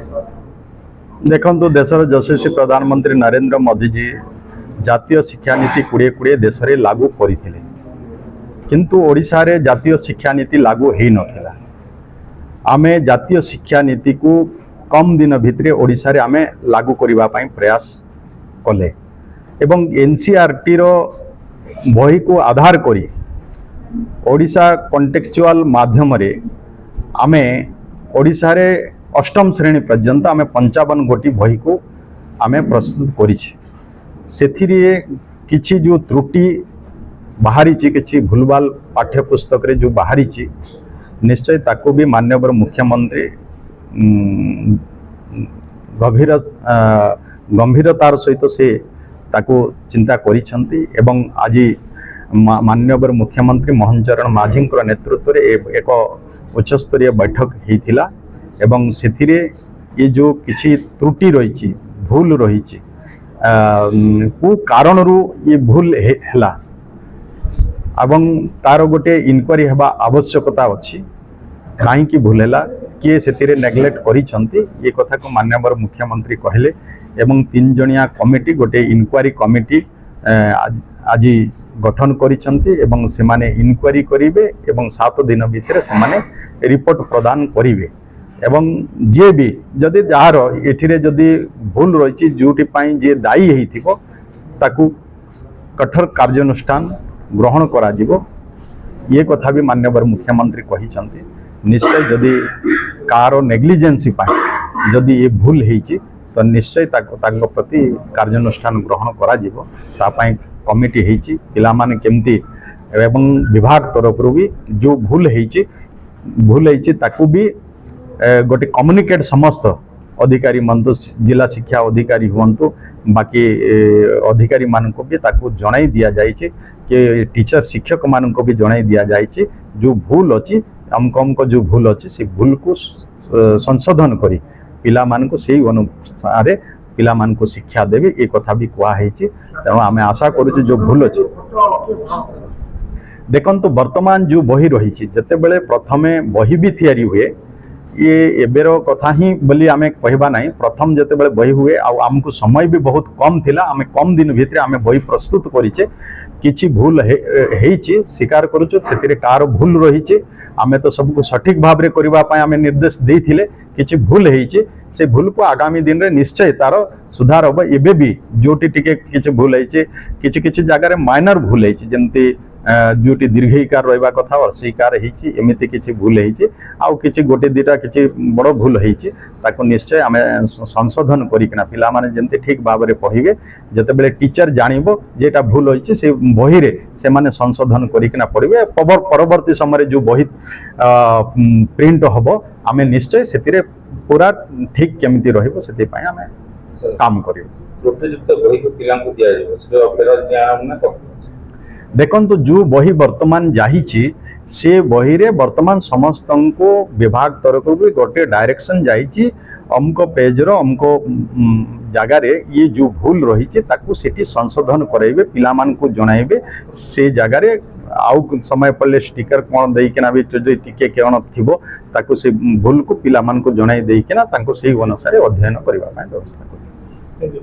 देखो देशर यशस्वी प्रधानमंत्री नरेंद्र मोदी जी जातीय शिक्षा नीति 2020 देश में लागू करते किंतु ओडिशा रे जातीय शिक्षा नीति लागू हो नथिला। आमे जातीय शिक्षा नीति को कम दिन भितर ओडिशा रे आमे लागू करबा पई प्रयास कले एवं एनसीईआरटी रो बही को आधार करी ओडिशा कॉन्टेक्चुअल माध्यम रे आमे ओडिशा रे अष्टम श्रेणी पर्यंत आमे 55 गोटी बही को आमे प्रस्तुत करिछि। सेथिरे किछि जो त्रुटि बाहरी किछि भूलभाल पाठ्यपुस्तक रे जो बाहरी निश्चय ताको भी माननीय मुख्यमंत्री गंभीरतार सहित से ताको चिंता करिसंती एवं आज माननीय मुख्यमंत्री मोहन चरण माझी नेतृत्व रे एक उच्चस्तरीय बैठक होइथिला एवं सेथिरे ये जो किछि त्रुटि रही भूल रही को कारण रू ये भूल हैला एवं तार गोटे इनक्वारी हेबा आवश्यकता अच्छी कहीं भूल है किए से नेग्लेक्ट करिसंती ये कथा को माननीय मुख्यमंत्री कहले एवं 3 जणिया कमिटी गोटे इनक्वारी कमिटी आज गठन करिसंती एवं से माने इनक्वारी करिवे एवं 7 दिन भितर से माने रिपोर्ट प्रदान करिवे एवं जे भी जदि जार एठिरे जदि भूल रही जोटी पाई जे दायी हेइथिबो ताकू कठोर कार्यानुष्ठान ग्रहण करा जिवो ये कथा भी माननीय मुख्यमंत्री कहिसंती। निश्चय जदि कार नेग्लिजेंसी पाई जदि ये भूल हेइछि तो निश्चय ताको प्रति कार्यानुष्ठान ग्रहण करा जिवो ता पाई कमिटी हेइछि पिला माने केमती एवं विभाग तरफ रु भी जो भूल हेइछि ताकू भी गोटे कम्युनिकेट समस्त अधिकारी मन जिला शिक्षा अधिकारी हुंतु बाकी अधिकारी मान को भी ताकू जणाई दिया जाइए कि टीचर शिक्षक मान को भी जणाई दिया जाइए जो भूल अच्छी हमको जो भूल अच्छी से भूल को संशोधन करी पिला मान को सही अनुसार पिला मान को शिक्षा देवे ये कथा भी कहुई तेणु आम आशा करूँ जो भूल अच्छी देखो वर्तमान जो बही रही जिते बड़े प्रथमे बही भी तैयारी हुए ये एबेर कथा ही बोली आमे कहबा नहीं प्रथम जते बड़े बही हुए आमको समय भी बहुत कम थिला आमे कम दिन भितर आमे बही प्रस्तुत करिचे किछि भूल हेइछि स्वीकार करूछु सेतिरे कार भूल रहिछि आमे तो सबको सठिक भाव रे करबा पय आमे निर्देश देइथिले किछि भूल हेइछि से भूल को आगामी दिन रे निश्चय तार सुधार होबो। एबे भी जोटी टिके किछि भूल हेइछि किछि जगह रे माइनर भूल हेइछि जेमति जोटी दीर्घिकार रहा कथा अस्वीकार होती एमती किसी भूल होती गोटे दुटा किसी बड़ भूल होती निश्चय आम संशोधन करना पिला माने जमती ठीक भाव में पढ़े जिते बड़े टीचर जानव जेटा भूल होती से बही रे से माने संशोधन करना पड़े परवर्ती समय जो बही प्रिंट हम आम निश्चय से पूरा ठीक केमती रही काम कर देखो जो बही वर्तमान जाहिछि से बही रे वर्तमान समस्त को विभाग तरफ भी गोटे डायरेक्शन जाइछि अमको पेज रो अमको जगार ये जो भूल रही ताकू सेठी संशोधन कराइबे पिला मान को जणाइबे से जगार आउ समय पड़े स्टिकर कौन देना भी टिके कौन थिबो ताकू से भूल को पिला मान को जणाई देना तांको सही अनुसार अध्ययन करबा व्यवस्था कर।